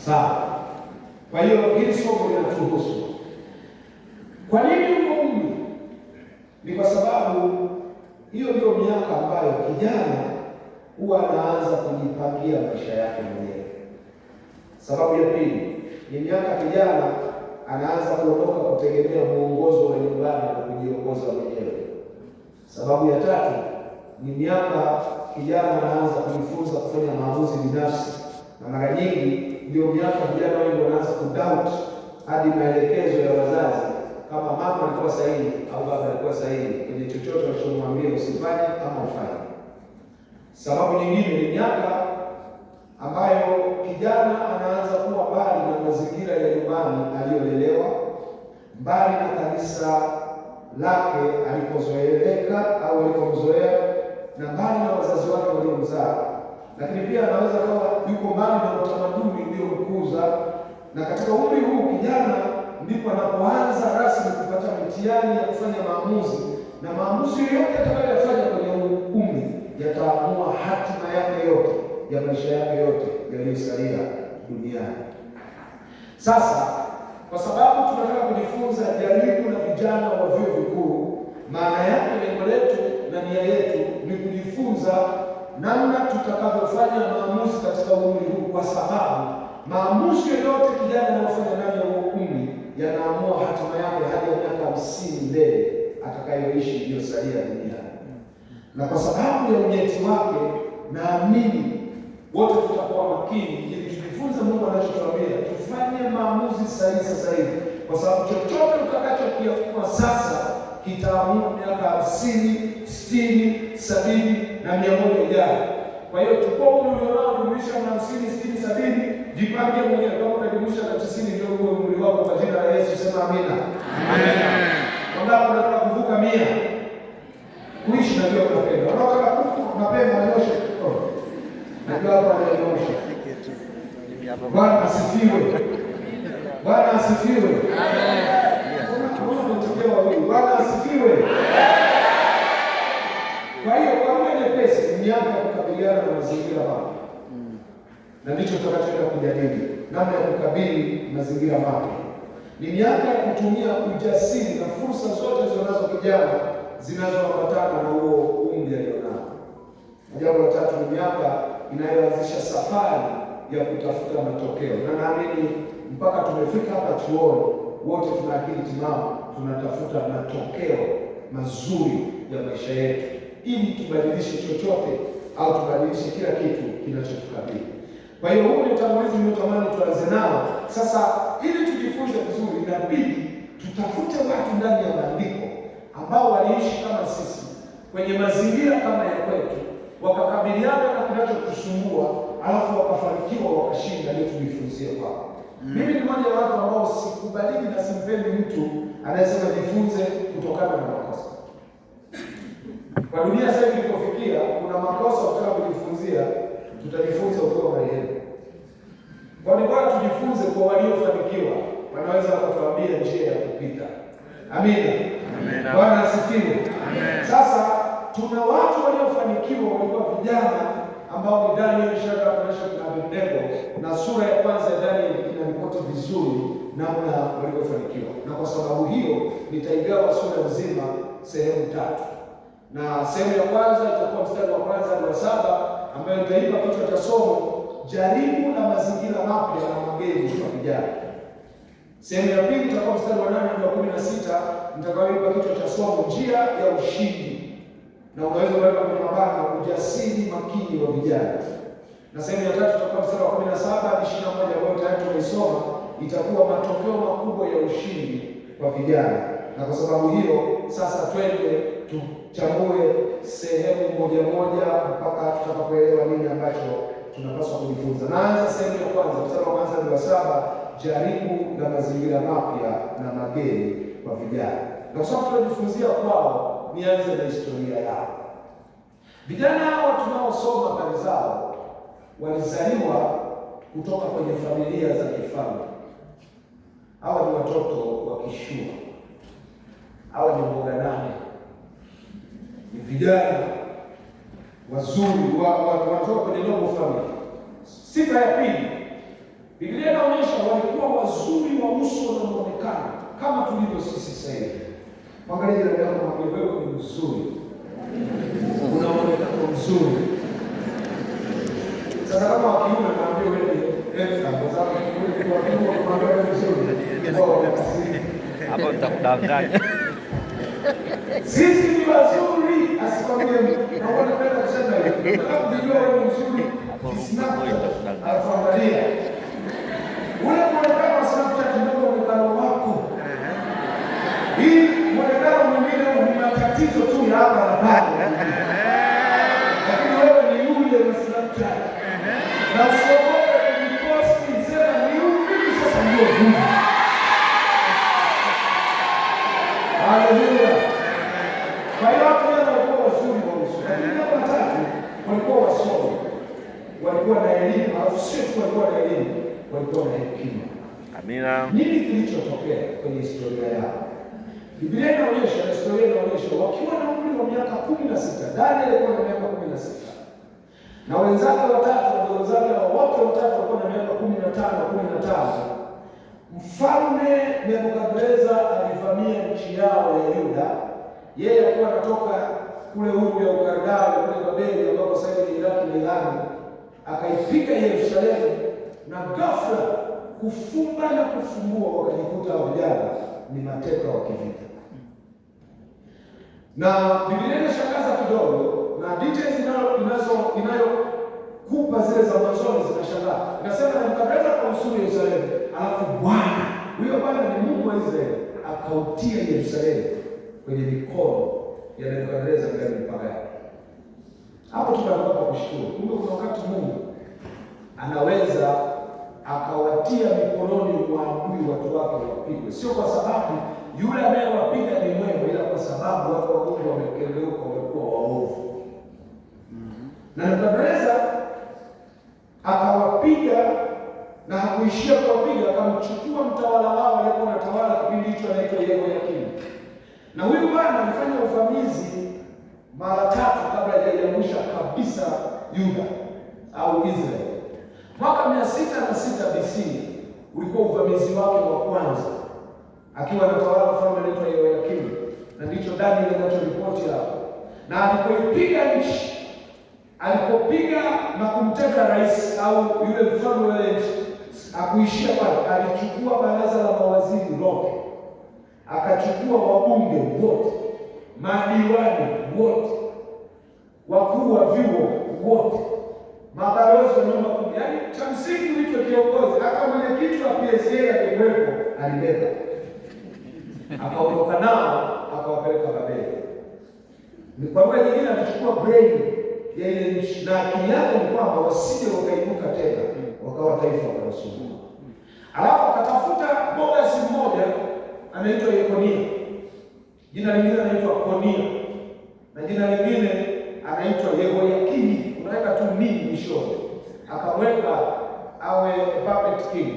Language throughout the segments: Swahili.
Sawa. Kwa hiyo hili somo linatuhusu. Kwa nini uko umri? Ni kwa sababu hiyo ndio miaka ambayo kijana huwa anaanza kujipangia maisha yake mwenyewe. Sababu ya pili ni miaka kijana anaanza kuondoka kutegemea mwongozo wa nyumbani na kujiongoza mwenyewe. Sababu ya tatu ni miaka kijana anaanza kujifunza kufanya maamuzi binafsi, na mara nyingi ndio miaka vijana wengi wanaanza kudoubt hadi maelekezo ya wazazi, kama mama alikuwa sahihi au baba alikuwa sahihi kwenye chochote alichomwambia usifanye ama ufanye. Sababu nyingine ni miaka ambayo kijana anaanza kuwa mbali na mazingira ya nyumbani aliyolelewa, mbali na kanisa lake alipozoeleka au alipomzoea, na mbali na wazazi wake waliomzaa. Lakini pia anaweza kuwa yuko mbali na utamaduni uliomkuza, na katika umri huu kijana ndipo anapoanza rasmi kupata mitihani ya kufanya maamuzi, na maamuzi yote atakayofanya kwenye umri yataamua hatima yake yote ya maisha yake yote yaliyosalia duniani. Sasa kwa sababu tunataka kujifunza jaribu na vijana wa vyuo vikuu, maana yake lengo letu na nia yetu ni kujifunza namna tutakavyofanya maamuzi katika umri huu, kwa sababu maamuzi yoyote kijana anayofanya ndani ya umri yanaamua hatima yake hadi ya miaka 50 mbele atakayoishi iliyosalia duniani. Na kwa sababu ya unyeti wake, naamini wote tutakuwa makini ili tujifunze Mungu anachotuambia tufanye maamuzi sahihi sasa hivi, kwa sababu chochote utakachokiamua sasa kitaamua miaka 50, 60, 70 na 100 ijayo. Kwa hiyo chukua umri ulionao jumlisha na 50, 60, 70, jipange mwenyewe. Kama utajumlisha na 90 ndio huo umri wako, kwa jina la Yesu sema amina. Amina. Wangapi wanataka kuvuka 100? Kuishi na ndio unapenda. Wanataka kuvuka mapema anyoshe. Najua hapa anyoshe. Bwana asifiwe. Bwana asifiwe. Amen. Bwana asifiwe. Kwa hiyo kwa lugha nyepesi ni miaka ya kukabiliana na mazingira mapya. Na ndicho tutakachoenda kujadili, namna ya kukabili mazingira mapya. Ni miaka ya kutumia ujasiri na fursa zote zinazo kijana zinazoambatana na huo umri alionao. Na jambo la tatu ni miaka inayoanzisha safari ya kutafuta matokeo. Na naamini mpaka tumefika hapa chuoni wote tuna akili timamu, tunatafuta matokeo mazuri ya maisha yetu ili tubadilishe chochote au tubadilishe kila kitu kinachotukabili. Kwa hiyo huu ni utangulizi ninaotamani tuanze nao. Sasa ili tujifunze vizuri, inabidi tutafute watu ndani ya maandiko ambao waliishi kama sisi kwenye mazingira kama ya kwetu, wakakabiliana na kinachotusumbua, alafu wakafanikiwa, wakashinda, ndio tujifunzie kwao. Mimi ni mmoja wa watu ambao sikubaliki na simpendi mtu anayesema jifunze kutokana na makosa. Kwa dunia sasa hivi ilipofikia, kuna makosa utaka kujifunzia, tutajifunza ukiwa marehemu. Kwa nini bora tujifunze kwa waliofanikiwa, wanaweza wakatuambia njia ya kupita. Amina. Amina. Bwana asifiwe. Amen. Sasa tuna watu waliofanikiwa walikuwa vijana ambao ni Daniel, Shadraka, Meshaki na Abednego, na sura ya kwanza ya Daniel inaripoti vizuri namna waliofanikiwa. Na kwa sababu hiyo nitaigawa sura nzima sehemu 3. Na sehemu ya kwanza itakuwa mstari wa kwanza hadi wa 7, ambayo itaipa kichwa cha somo jaribu na mazingira mapya na mageni kwa vijana. Sehemu ya pili itakuwa mstari wa 8 hadi wa 16, nitakayoipa kichwa cha somo njia ya ushindi, na unaweza kuweka kwenye mabano ujasiri makini wa vijana. Na sehemu ya 3 itakuwa mstari wa 17 hadi 21, ambayo tayari tumeisoma, itakuwa matokeo makubwa ya ushindi kwa vijana. Na kwa sababu hiyo sasa twende tuchambue sehemu moja moja mpaka tutakapoelewa nini ambacho tunapaswa kujifunza. Naanza sehemu ya kwanza, mstari wa kwanza hadi wa 7, jaribu na mazingira mapya na mageni kwa vijana. Na kwa sababu tunajifunzia kwao, nianze na historia yao. Vijana hawa tunaosoma habari zao walizaliwa kutoka kwenye familia za kifalme. Hawa ni watoto wa kishua. Hawa ni mboga nane. Ni vijana wazuri, watoto kwenye noble family. Sifa ya pili, Biblia inaonyesha walikuwa wazuri wa uso na muonekano kama tulivyo sisi sasa hivi. Mwangalie jirani yako, mwambie wewe ni mzuri, una muonekano mzuri. Sasa kama wakiume mwambie wewe ni extra, kwa sababu kwa kiume mwambie wewe ni mzuri. Hapo nitakudanganya. Sisi ni wazuri, asikwambie naona kwenda kusema hivi. Kama unajua wewe ni mzuri, Snapchat ule muonekano wa Snapchat ndio muonekano wako. Hii muonekano mwingine una matatizo tu ya hapa na pale. Lakini wewe ni yule wa Snapchat. Na usiogope kuposti, sema ni yule sasa ndio huyu. Haleluya. Kwa hiyo watu walikuwa wazuri wa uso. Lakini watatu walikuwa wasomi. Walikuwa na elimu, au sio tu walikuwa na elimu, walikuwa na hekima. Amina. Nini kilichotokea kwenye historia yao? Biblia inaonyesha, na historia inaonyesha wakiwa na umri wa miaka 16, Danieli alikuwa na miaka 16. Na wenzake watatu, wadogo zake wote watatu walikuwa na miaka 15. Mfalme Nebukadneza alivamia nchi yao ya Yuda. Yeye alikuwa anatoka kule Uru ya Ukaldani kule Babeli ambako sasa ni Iraki na Irani. Akaipiga Yerusalemu na ghafla kufumba na kufumbua wakajikuta vijana ni mateka wa kivita. Na Biblia inashangaza kidogo na details inayokupa zile za mwanzoni zinashangaza. Inasema Nebukadneza akausuru Yerusalemu, alafu Bwana, huyo Bwana ni Mungu wa Israeli, akautia Yerusalemu kwenye mikono ya Nebukadneza mbele mpagani. Hapo tunaanza kushukuru. Kumbe kuna wakati Mungu anaweza akawatia mikononi mwa adui watu wake wapigwe, sio kwa sababu yule anayewapiga ni mwema, ila kwa sababu watu wa Mungu wamekengeuka, wamekuwa waovu. Na Nebukadneza akawapiga na hakuishia kuwapiga, akamchukua mtawala wao aliyekuwa anatawala kipindi hicho, anaitwa Yehoyakimu. Na huyu bwana alifanya uvamizi mara 3 kabla hajaiangusha kabisa Yuda au Israeli. Mwaka 606 BC ulikuwa uvamizi wake wa kwanza, akiwa anatawala mfalme anaitwa Yehoyakimu, na ndicho Danieli anatoripoti hapo. Na alipoipiga nchi, alipopiga na kumteka rais au yule mfalme wa nchi, akuishia pale, alichukua baraza la mawaziri lote, akachukua wabunge wote, madiwani wote, wakuu wa vyuo wote, mabalozi wa nyumba kumi. Yaani cha msingi uitwe kiongozi, hata mwenyekiti wa PSA alikuwepo, alibeba. Akaondoka nao, akawapeleka Babeli. Ni kwa lugha nyingine alichukua brain ya ile nchi, na akili yake ni kwamba wasije wakaibuka tena, wakawa taifa wakasumbua. Alafu akatafuta bosi mmoja anaitwa Yekonia. Jina lingine anaitwa Konia. Na jina lingine anaitwa Yehoyakini. Unaweka tu nini mwishoni. Akamweka awe puppet king.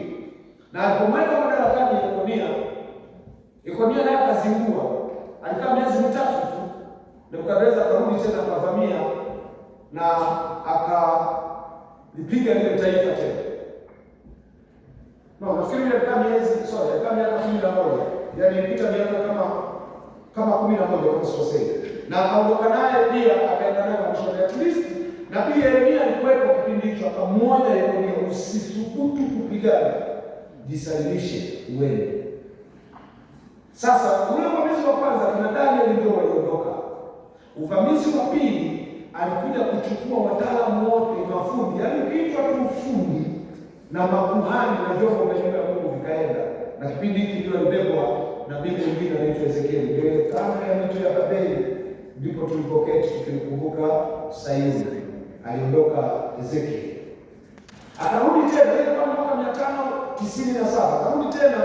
Na alipomweka madarakani Yekonia naye akazingua. Alikaa miezi 3 tu. Nebukadneza akarudi tena akavamia na akalipiga lile taifa tena. Nafikiri alikaa miaka 11. Yaani ilipita miaka kama 11 kama sikosei. Na akaondoka naye pia akaenda naye mwisho at least. Na pia Yeremia alikuwepo kipindi hicho, akamwonya Yeremia, usithubutu kupigana, jisalimishe uende. Sasa ule uvamizi wa kwanza kina Danieli ndio waliondoka. Uvamizi wa pili alikuja kuchukua wataalamu wote, mafundi, yaani kiitwa tu fundi na makuhani na vyombo vya nyumba ya Mungu vikaenda. Na kipindi hiki ndio alibebwa na bibi mwingine anaitwa Ezekieli. Ndio kama ya mito ya Babeli ndipo tulipoketi tukimkumbuka Sayuni. Aliondoka Ezekieli. Akarudi tena ile kwa mwaka 597. Akarudi tena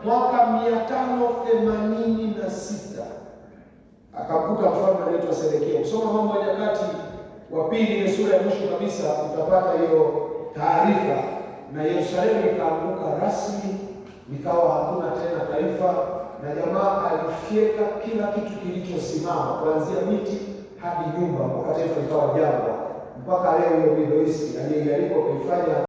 mwaka 586. Akakuta mfalme anaitwa Sedekia. Usoma Mambo ya Nyakati wa pili ile sura ya mwisho kabisa utapata hiyo taarifa, na Yerusalemu ikaanguka rasmi, ikawa hakuna tena taifa, na jamaa alifyeka kila kitu kilichosimama kuanzia miti hadi nyumba, mpaka taifa likawa jangwa. Mpaka leo hiyo Middle East aliyejaribu kuifanya